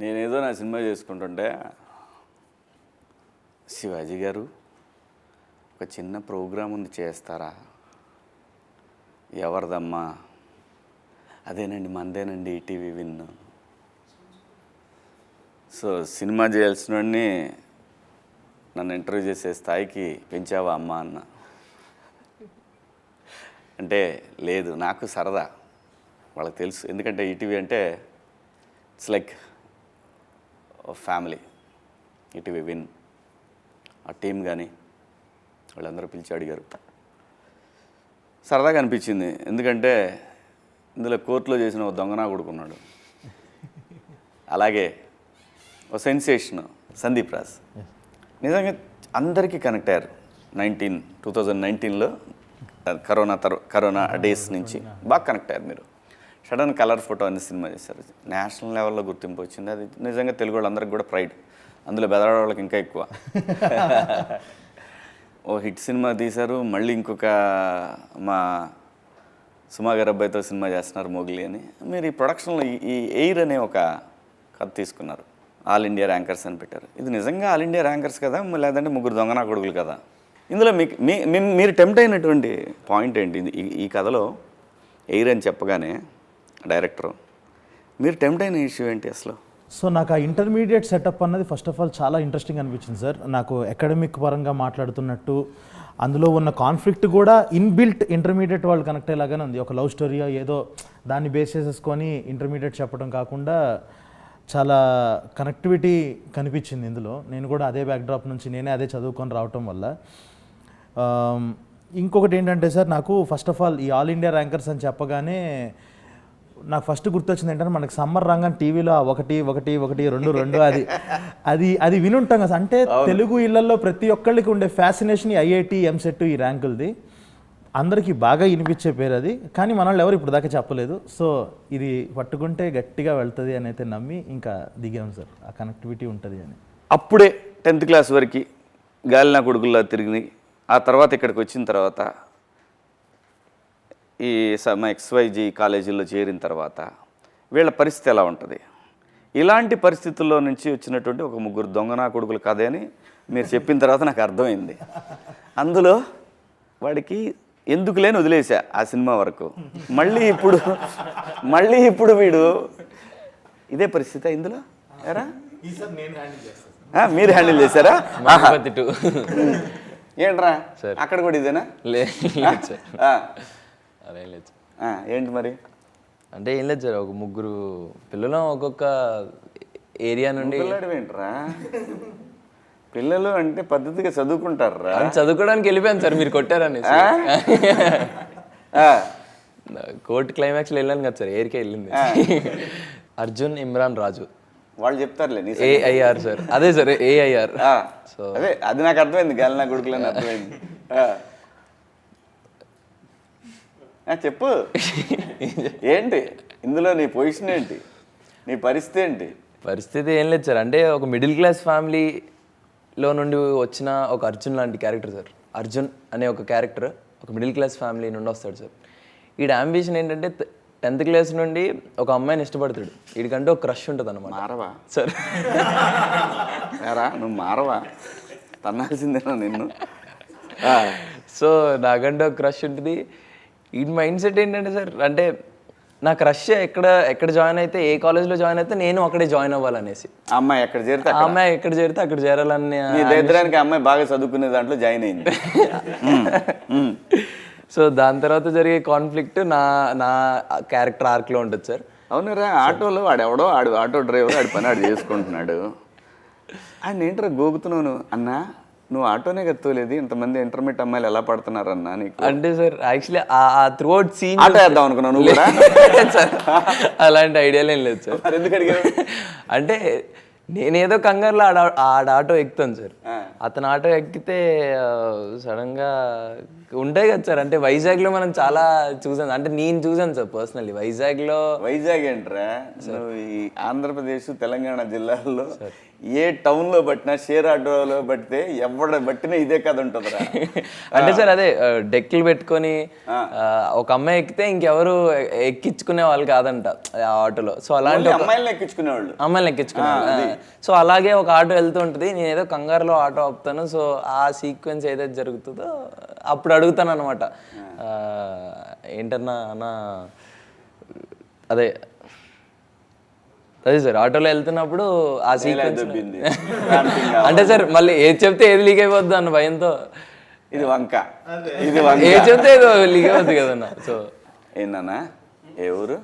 నేనేదో నా సినిమా చేసుకుంటుంటే శివాజీ గారు ఒక చిన్న ప్రోగ్రాం ఉంది చేస్తారా? ఎవరిదమ్మా? అదేనండి మందేనండి ఈటీవీ విన్. సో సినిమా చేయాల్సిన వాడిని నన్ను ఇంటర్వ్యూ చేసే స్థాయికి పెంచావా అమ్మ అన్న. అంటే లేదు, నాకు సరదా, వాళ్ళకి తెలుసు. ఎందుకంటే ఈటీవీ అంటే it's like family. ETV win ఆ టీం కానీ వాళ్ళందరూ పిలిచి అడిగారు. సరదాగా అనిపించింది. ఎందుకంటే ఇందులో కోర్టులో చేసిన ఒక దొంగనా కొడుకున్నాడు, అలాగే ఒక సెన్సేషన్ సందీప్ రాజ్. నిజంగా అందరికీ కనెక్ట్ అయ్యారు. 2019లో కరోనా డేస్ నుంచి బాగా కనెక్ట్ అయ్యారు మీరు. సడన్ కలర్ ఫోటో అనే సినిమా చేశారు, నేషనల్ లెవెల్లో గుర్తింపు వచ్చింది. అది నిజంగా తెలుగు వాళ్ళందరికీ కూడా ప్రైడ్, అందులో బెదరాడ వాళ్ళకి ఇంకా ఎక్కువ. ఓ హిట్ సినిమా తీశారు. మళ్ళీ ఇంకొక మా సుమా గారి అబ్బాయితో సినిమా చేస్తున్నారు మోగిలి అని. మీరు ఈ ప్రొడక్షన్లో ఈ ఎయిర్ అనే ఒక కథ తీసుకున్నారు. ఆల్ ఇండియా ర్యాంకర్స్ అని పెట్టారు. ఇది నిజంగా ఆల్ ఇండియా ర్యాంకర్స్ కదా, లేదంటే ముగ్గురు దొంగనా కొడుకులు కదా? ఇందులో మీరు టెంప్ట్ అయినటువంటి పాయింట్ ఏంటి? ఈ కథలో ఎయిర్ అని చెప్పగానే డైరెక్టర్ మీరు టెంప్ట్ అయిన ఇష్యూ ఏంటి అసలు? సో నాకు ఆ ఇంటర్మీడియట్ సెటప్ అన్నది ఫస్ట్ ఆఫ్ ఆల్ చాలా ఇంట్రెస్టింగ్ అనిపించింది సార్. నాకు అకాడమిక్ పరంగా మాట్లాడుతున్నట్టు అందులో ఉన్న కాన్ఫ్లిక్ట్ కూడా ఇన్బిల్ట్ ఇంటర్మీడియట్ వాళ్ళు కనెక్ట్ అయ్యేలాగానే ఉంది. ఒక లవ్ స్టోరీ ఏదో దాన్ని బేస్ చేసేసుకొని ఇంటర్మీడియట్ చెప్పడం కాకుండా చాలా కనెక్టివిటీ కనిపించింది ఇందులో. నేను కూడా అదే బ్యాక్డ్రాప్ నుంచి నేనే అదే చదువుకొని రావటం వల్ల. ఇంకొకటి ఏంటంటే సార్, నాకు ఫస్ట్ ఆఫ్ ఆల్ ఈ ఆల్ ఇండియా ర్యాంకర్స్ అని చెప్పగానే నాకు ఫస్ట్ గుర్తొచ్చింది ఏంటంటే మనకి సమ్మర్ రంగం టీవీలో 1-1-1-2 అది వినుంటాం కదా. అంటే తెలుగు ఇళ్లలో ప్రతి ఒక్కళ్ళకి ఉండే ఫ్యాసినేషన్ ఈ ఐఐటి ఎంసెట్ ఈ ర్యాంకులది అందరికీ బాగా వినిపించే పేరు అది. కానీ మన వాళ్ళు ఎవరు ఇప్పుడు దాకా చెప్పలేదు. సో ఇది పట్టుకుంటే గట్టిగా వెళ్తుంది అని అయితే నమ్మి ఇంకా దిగాం సార్. ఆ కనెక్టివిటీ ఉంటుంది అని. అప్పుడే 10th క్లాస్ వరకు గాలినా కొడుకుల్లా తిరిగి ఆ తర్వాత ఇక్కడికి వచ్చిన తర్వాత ఈ XYG కాలేజీల్లో చేరిన తర్వాత వీళ్ళ పరిస్థితి ఎలా ఉంటుంది? ఇలాంటి పరిస్థితుల్లో నుంచి వచ్చినటువంటి ఒక ముగ్గురు దొంగనా కొడుకులు కథ అని మీరు చెప్పిన తర్వాత నాకు అర్థమైంది. అందులో వాడికి ఎందుకు లేని వదిలేసా ఆ సినిమా వరకు. మళ్ళీ ఇప్పుడు వీడు ఇదే పరిస్థితి ఇందులో ఎరా మీరు హ్యాండిల్ చేశారా? ఏంట్రా అక్కడ కూడా ఇదేనా? అదేం లేదు. ఏంటి మరి? అంటే ఏం లేదు సార్, ఒక ముగ్గురు పిల్లలు ఒక్కొక్క ఏరియా నుండి. ఏంట్రా పిల్లలు అంటే పద్ధతిగా చదువుకుంటారా? చదువుకోవడానికి వెళ్ళిపోయాను సార్, మీరు కొట్టారని. కోర్టు క్లైమాక్స్లో వెళ్ళాను కదా సార్, ఏరికే వెళ్ళింది. అర్జున్, ఇమ్రాన్, రాజు వాళ్ళు చెప్తారులే. ఏఐఆర్ సార్, అదే సార్ ఏఐఆర్. సో అదే అది నాకు అర్థమైంది, గాలినా కొడుకులని అర్థమైంది. చెప్పు ఏంటి ఇందులో నీ పొజిషన్ ఏంటి, నీ పరిస్థితి ఏంటి? పరిస్థితి ఏం లేదు సార్, అంటే ఒక మిడిల్ క్లాస్ ఫ్యామిలీలో నుండి వచ్చిన ఒక అర్జున్ లాంటి క్యారెక్టర్ సార్. అర్జున్ అనే ఒక క్యారెక్టర్ ఒక మిడిల్ క్లాస్ ఫ్యామిలీ నుండి వస్తాడు సార్. వీడి అంబిషన్ ఏంటంటే 10th క్లాస్ నుండి ఒక అమ్మాయిని ఇష్టపడతాడు. వీడికంటే ఒక క్రష్ ఉంటుంది అన్నమాట. మారవా సార్? నువ్వు మారవా, తన్నాల్సిందేనా నిన్ను? సో నాకంటే ఒక క్రష్ ఉంటుంది. ఈ మైండ్ సెట్ ఏంటంటే సార్, అంటే నా క్రష్ ఎక్కడ జాయిన్ అయితే, ఏ కాలేజ్లో జాయిన్ అయితే నేను అక్కడే జాయిన్ అవ్వాలనేసి. అమ్మాయి ఎక్కడ చేరితే అక్కడ చేరాలని. దరిద్రానికి అమ్మాయి బాగా చదువుకునే దాంట్లో జాయిన్ అయింది. సో దాని తర్వాత జరిగే కాన్ఫ్లిక్ట్ నా క్యారెక్టర్ ఆర్క్లో ఉంటుంది సార్. అవునురా, ఆటోలో వాడెవడో ఆటో డ్రైవర్ ఆడి పని ఆడు చేసుకుంటున్నాడు. ఆయన ఏంటరా గోగుతున్నావు అన్నా? నువ్వు ఆటోనే కత్తలేదు, ఇంతమంది ఇంటర్మీడియట్ అమ్మాయిలు ఎలా పడుతున్నారన్నా నీకు? అంటే సార్ యాక్చువల్లీ ఆ త్రూ అవుట్ సీన్ ఆటో వేద్దాం అనుకున్నావు నువ్వు కూడా? అలాంటి ఐడియాలు ఏం లేదు సార్. ఎందుకు అడిగావు? అంటే నేనేదో కంగారులో ఆడ ఆటో ఎక్కుతాను సార్. అతను ఆటో ఎక్కితే సడన్గా ఉంటాయి కదా సార్, అంటే వైజాగ్లో మనం చాలా చూసాను, అంటే నేను చూసాను సార్ పర్సనల్లీ వైజాగ్లో. వైజాగ్ ఏంట్రా, నువ్వు ఈ ఆంధ్రప్రదేశ్ తెలంగాణ జిల్లాల్లో ఏ టౌన్లో పట్టినా షేర్ ఆటోలో పట్టితే ఎవడ పట్టినా ఇదే కథ ఉంటుందిరా. అంటే సార్ అదే డెక్కులు పెట్టుకొని ఒక అమ్మాయి ఎక్కితే ఇంకెవరు ఎక్కించుకునే వాళ్ళు కాదంట ఆ ఆటోలో. సో అలాంటి అమ్మాయిలను ఎక్కించుకునేవాళ్ళు, అమ్మాయిని ఎక్కించుకునేవాళ్ళు. సో అలాగే ఒక ఆటో వెళ్తూ ఉంటుంది, నేను ఏదో కంగారులో ఆటో ఆపుతాను. సో ఆ సీక్వెన్స్ ఏదైతే జరుగుతుందో అప్పుడు అడుగుతాను అనమాట, ఏంటన్నా అన్న అదే అదే సార్ ఆటోలో వెళ్తున్నప్పుడు ఆ సీక్వెన్స్ అంటే సార్ మళ్ళీ ఏది చెప్తే ఏది లీక్ అయిపోద్ది అన్న భయంతో. ఇది వంక, ఇది వంక, ఏది చెప్తే ఏదో లీక్ అయిపోద్ది కదన్న. సో ఏంటన్నా, ఏ ఊరు?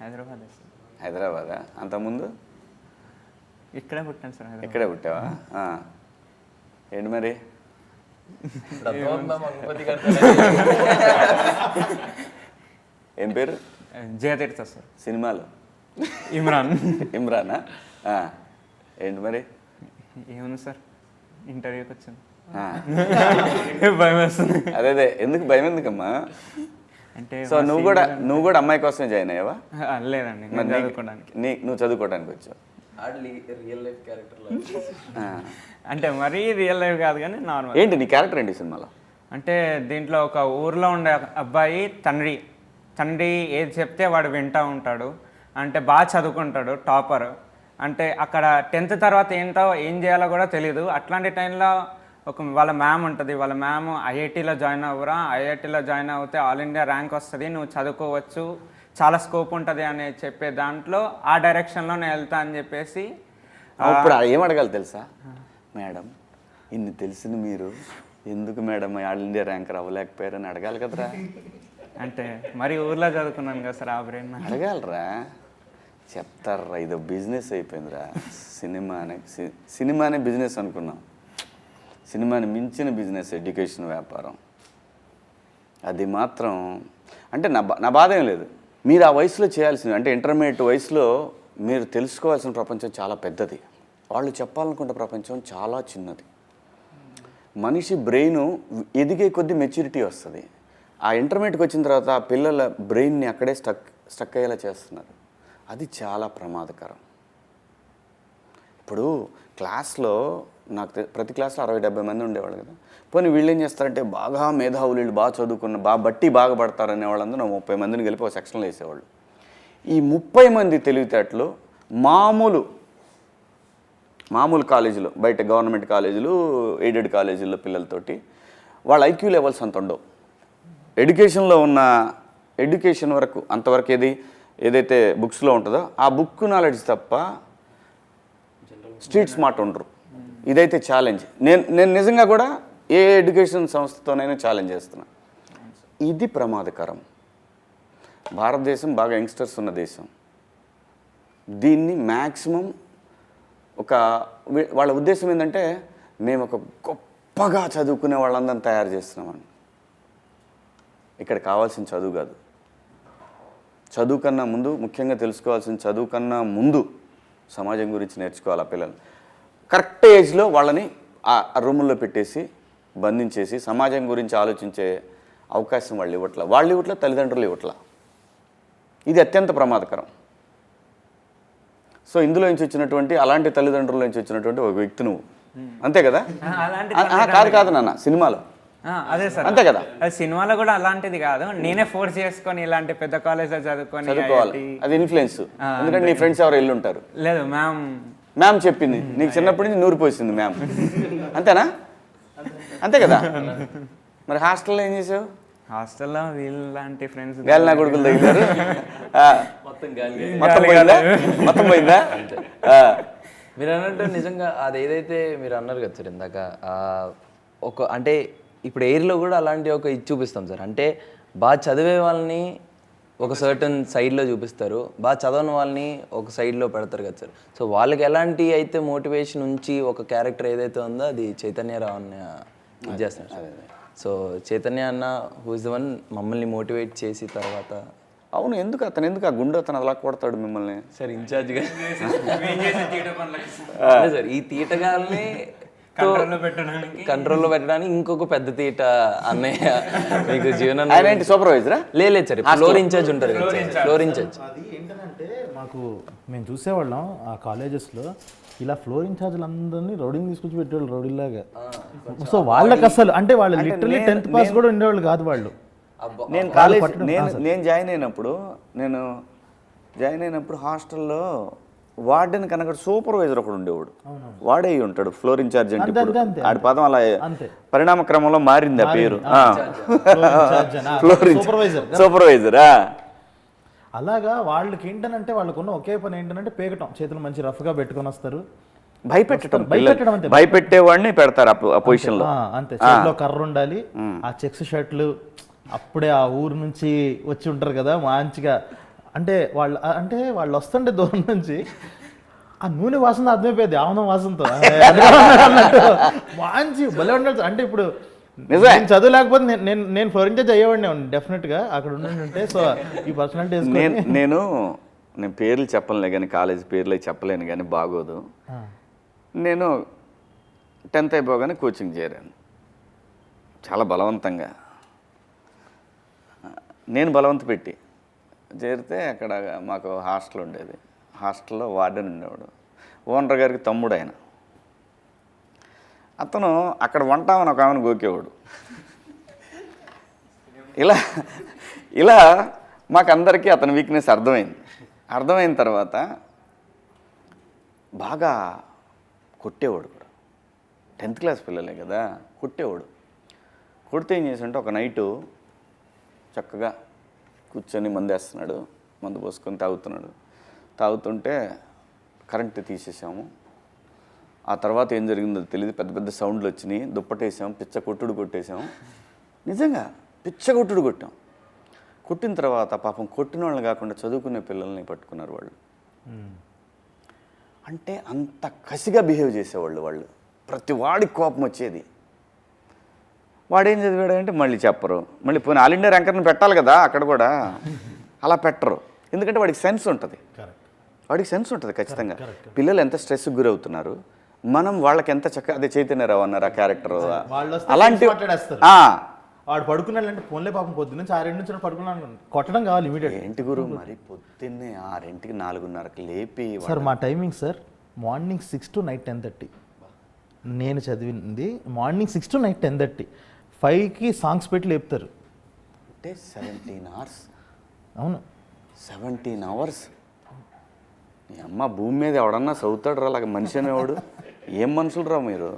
హైదరాబాద్. హైదరాబాదా? అంతకుముందు ఇక్కడే పుట్టాను సార్. ఇక్కడే పుట్టావా? ఏంటి మరి ఏం పేరు? జయతీర్థ సార్. సినిమాలో ఇమ్రాన్. ఇమ్రానా? ఏంటి మరి? ఏముంది సార్, ఇంటర్వ్యూకి వచ్చాను. భయం వేస్తుంది. అదే ఎందుకు భయం ఎందుకమ్మా? అంటే సో నువ్వు కూడా అమ్మాయి కోసమే జాయిన్ అయ్యావా? లేదండి, నేను చదువుకోవడానికి. నువ్వు చదువుకోవడానికి వచ్చావు? రియల్ లైఫ్ క్యారెక్టర్ అంటే మరీ రియల్ లైఫ్ కాదు కానీ నార్మల్. ఏంటి నీ క్యారెక్టర్ ఏంటి సినిమాలో? అంటే దీంట్లో ఒక ఊర్లో ఉండే అబ్బాయి తండ్రి ఏది చెప్తే వాడు వింటూ ఉంటాడు. అంటే బాగా చదువుకుంటాడు, టాపర్. అంటే అక్కడ 10th తర్వాత ఏం చేయాలో కూడా తెలియదు. అట్లాంటి టైంలో వాళ్ళ మ్యామ్ ఉంటుంది. వాళ్ళ మ్యామ్ ఐఐటీలో జాయిన్ అవ్వరా, ఐఐటీలో జాయిన్ అవుతే ఆల్ ఇండియా ర్యాంక్ వస్తుంది, నువ్వు చదువుకోవచ్చు, చాలా స్కోప్ ఉంటుంది అని చెప్పే దాంట్లో ఆ డైరెక్షన్లో నేను వెళ్తా అని చెప్పేసి. ఇప్పుడు ఏం అడగాలి తెలుసా? మేడం ఇన్ని తెలిసిన మీరు ఎందుకు మేడం ఆల్ ఇండియా ర్యాంకర్ అవ్వలేకపోయారని అడగాలి కదరా. అంటే మరి ఊర్లో చదువుకున్నాను కదా సార్, ఆ బ్రెయిన్ అడగాలరా. చెప్తారా, ఇదో బిజినెస్ అయిపోయిందిరా. సినిమానే బిజినెస్ అనుకున్నాం. సినిమాని మించిన బిజినెస్ ఎడ్యుకేషన్, వ్యాపారం. అది మాత్రం అంటే నా బాధ ఏం లేదు. మీరు ఆ వయసులో చేయాల్సింది, అంటే ఇంటర్మీడియట్ వయసులో మీరు తెలుసుకోవాల్సిన ప్రపంచం చాలా పెద్దది. వాళ్ళు చెప్పాలనుకుంటే ప్రపంచం చాలా చిన్నది. మనిషి బ్రెయిన్ ఎదిగే కొద్దీ మెచ్యూరిటీ వస్తుంది. ఆ ఇంటర్మీడియట్కి వచ్చిన తర్వాత ఆ పిల్లల బ్రెయిన్ని అక్కడే స్టక్ అయ్యేలా చేస్తున్నారు. అది చాలా ప్రమాదకరం. ఇప్పుడు క్లాస్లో నాకు ప్రతి క్లాస్లో 60-70 మంది ఉండేవాళ్ళు కదా. పోనీ వీళ్ళు ఏం చేస్తారంటే బాగా మేధావులు, వీళ్ళు బాగా చదువుకున్న బాగా పడతారనే వాళ్ళందరూ 30 మందిని కలిపి ఒక సెక్షన్లో వేసేవాళ్ళు. ఈ 30 మంది తెలివితేటలు మామూలు కాలేజీలో, బయట గవర్నమెంట్ కాలేజీలు, ఎయిడెడ్ కాలేజీల్లో పిల్లలతోటి వాళ్ళ ఐక్యూ లెవెల్స్ అంత ఉండవు. ఎడ్యుకేషన్లో ఉన్న ఎడ్యుకేషన్ వరకు అంతవరకు ఏదైతే బుక్స్లో ఉంటుందో ఆ బుక్ నాలెడ్జ్ తప్ప స్ట్రీట్ స్మార్ట్ ఉండరు. ఇదైతే ఛాలెంజ్. నేను నిజంగా కూడా ఏ ఎడ్యుకేషన్ సంస్థతోనైనా ఛాలెంజ్ చేస్తున్నా. ఇది ప్రమాదకరం. భారతదేశం బాగా యంగ్స్టర్స్ ఉన్న దేశం. దీన్ని మ్యాక్సిమం వాళ్ళ ఉద్దేశం ఏంటంటే మేము ఒక గొప్పగా చదువుకునే వాళ్ళందరినీ తయారు చేస్తున్నామని. ఇక్కడ కావాల్సిన చదువు కాదు. చదువు కన్నా ముందు, ముఖ్యంగా తెలుసుకోవాల్సిన చదువు కన్నా ముందు సమాజం గురించి నేర్చుకోవాలి. ఆ పిల్లలు కరెక్ట్ ఏజ్లో వాళ్ళని ఆ రూముల్లో పెట్టేసి బంధించేసి సమాజం గురించి ఆలోచించే అవకాశం వాళ్ళు ఇవ్వట్ల, తల్లిదండ్రులు ఇవ్వట్ల. ఇది అత్యంత ప్రమాదకరం. సో ఇందులో నుంచి వచ్చినటువంటి, అలాంటి తల్లిదండ్రుల నుంచి వచ్చినటువంటి ఒక వ్యక్తి నువ్వు, అంతే కదా? కాదు నాన్న, సినిమాలో అదే సార్, అంతే కదా? సినిమాలో కూడా అలాంటిది కాదు, నేనే ఫోర్స్ చేసుకొని ఇలాంటి పెద్ద కాలేజ్లో చదువుకోవాలి. అది ఇన్ఫ్లుయెన్స్. ఎందుకంటే నీ ఫ్రెండ్స్ ఎవరు వెళ్ళి ఉంటారు. లేదు, మ్యామ్ చెప్పింది నీకు, చిన్నప్పటి నుంచి నూరిపోయింది మ్యామ్. అంతేనా? అంతే కదా? మరి హాస్టల్లో ఏం చేసావు? హాస్టల్లో వీళ్ళంటి ఫ్రెండ్స్ గాలి నా కొడుకులు తగిలారు. మొత్తం పోయిందా? మీరు అన్నట్టు నిజంగా అది ఏదైతే మీరు అన్నారు కదా సార్ ఇందాక, అంటే ఇప్పుడు ఎయిర్లో కూడా అలాంటి ఒక ఇది చూపిస్తాం సార్. అంటే బాగా చదివే వాళ్ళని ఒక సర్టన్ సైడ్లో చూపిస్తారు, బాగా చదవని వాళ్ళని ఒక సైడ్లో పెడతారు కదా సార్. సో వాళ్ళకి ఎలాంటి అయితే మోటివేషన్ ఉంచి ఒక క్యారెక్టర్ ఏదైతే ఉందో అది చైతన్యరావు అన్న ఇది చేస్తున్నారు సార్. సో చైతన్య అన్న హూ ఇస్ ద వన్ మమ్మల్ని మోటివేట్ చేసి తర్వాత. అవును, ఎందుకు ఆ గుండె అతను అలా కొడతాడు మిమ్మల్ని సార్ ఇన్ఛార్జ్గా? అదే సార్, ఈ తీటగాల్ని కంట్రోల్లో పెట్టడానికి ఇంకొక పెద్ద తీట అన్నయ్య మీకు జీవనం ఆయన ఏంటి సూపర్వైజరా? లేదు సార్, ఫ్లోర్ ఇన్ఛార్జ్ ఉంటారు కదా సార్, ఫ్లోర్ ఇన్ఛార్జ్. అది ఏంటంటే మాకు మేము చూసేవాళ్ళం ఆ కాలేజెస్లో ఇలా ఫ్లోర్ ఇన్ఛార్జ్లు అందరినీ రౌడీని తీసుకొచ్చి పెట్టేవాళ్ళు రౌడీలాగా. సో వాళ్ళకి అసలు అంటే వాళ్ళు లిటరలీ 10th పాస్ కూడా ఉండేవాళ్ళు కాదు వాళ్ళు. నేను కాలేజ్ నేను జాయిన్ అయినప్పుడు హాస్టల్లో వార్డెన్ కనుక సూపర్వైజర్ ఒకడు ఉండేవాడు. వాడే అయి ఉంటాడు ఫ్లోర్ ఇన్ఛార్జ్ అంటే. ఇప్పుడు ఆడి పదం అలా పరిణామ క్రమంలో మారింది ఆ పేరు. ఫ్లోర్ సూపర్వైజరా. అలాగా వాళ్ళకి ఏంటనంటే వాళ్ళకున్న ఒకే పని ఏంటంటే పేకటం, చేతులు మంచి రఫ్గా పెట్టుకొని వస్తారు, భయపెట్టడం అంతే. భయపెట్టేవాడిని పెడతారు ఆ పొజిషన్ లో. అంతే, చేతిలో కర్ర ఉండాలి, ఆ చెక్స్ షర్ట్లు. అప్పుడే ఆ ఊరు నుంచి వచ్చి ఉంటారు కదా మంచిగా. అంటే వాళ్ళు వస్తుంటే దూరం నుంచి ఆ నూనె వాసన అర్థమైపోయేది, ఆవనం వాసనతో మంచి భలే ఉండాలి. అంటే ఇప్పుడు నేను చదువు లేకపోతే నేను ఫ్లోర్ ఇన్ఛార్జ్ అయ్యేవాడిని డెఫినెట్గా అక్కడ ఉంటే. సో ఈ పర్సనాలిటీ నేను పేర్లు చెప్పలేను కానీ, కాలేజ్ పేర్లు చెప్పలేను కానీ బాగోదు. నేను 10th అయిపోగానే కోచింగ్ చేరాను చాలా బలవంతంగా. నేను బలవంత పెట్టి చేరితే అక్కడ మాకు హాస్టల్ ఉండేది. హాస్టల్లో వార్డెన్ ఉండేవాడు, ఓనర్ గారికి తమ్ముడు ఆయన. అతను అక్కడ వంటామని ఒక ఆమెను గోకేవాడు. ఇలా మాకందరికీ అతని వీక్నెస్ అర్థమైన తర్వాత బాగా కొట్టేవాడు కూడా. 10th క్లాస్ పిల్లలే కదా, కొట్టేవాడు. కొడితే ఏం చేసాడంటే ఒక నైటు చక్కగా కూర్చొని మందేస్తున్నాడు, మందు పోసుకొని తాగుతుంటే కరెంటు తీసేసాము. ఆ తర్వాత ఏం జరిగిందో తెలియదు, పెద్ద పెద్ద సౌండ్లు వచ్చినాయి, దుప్పటేసాం, పిచ్చ కొట్టుడు కొట్టేసాం. నిజంగా పిచ్చ కొట్టుడు కొట్టాం. కొట్టిన తర్వాత పాపం కొట్టిన వాళ్ళని కాకుండా చదువుకునే పిల్లల్ని పట్టుకున్నారు వాళ్ళు. అంటే అంత కసిగా బిహేవ్ చేసేవాళ్ళు వాళ్ళు. ప్రతి వాడికి కోపం వచ్చేది. వాడేం చదివాడంటే మళ్ళీ చెప్పరు, మళ్ళీ పోనీ ఆల్ ఇండియా ర్యాంకర్ని పెట్టాలి కదా అక్కడ కూడా, అలా పెట్టరు. ఎందుకంటే వాడికి సెన్స్ ఉంటుంది, ఖచ్చితంగా. పిల్లలు ఎంత స్ట్రెస్కి గురవుతున్నారు, మనం వాళ్ళకి ఎంత చక్కగా. అదే చైతన్యరావు అన్నారు ఆ క్యారెక్టర్. అలాంటి వాడు పడుకున్నాడంటే ఫోన్లే పాపం పొద్దున్న 6 నుంచి పడుకున్నాను, కొట్టడం కావాలి ఇమీడియట్. ఏంటి గురు మరి పొద్దున్నే 6కి 4:30కి లేపి. సార్ మా timing sir morning 6 to night 10:30. నేను చదివింది మార్నింగ్ 6 to నైట్ 10:30. 5కి సాంగ్స్ పెట్టి లేపుతారు. అంటే 17 hours. అవును, 17 hours. నీ అమ్మ భూమి మీద ఎవడన్నా చదువుతాడు రా అలాగ మనిషి అనేవాడు. ఏం మనుషులు రా మీరు.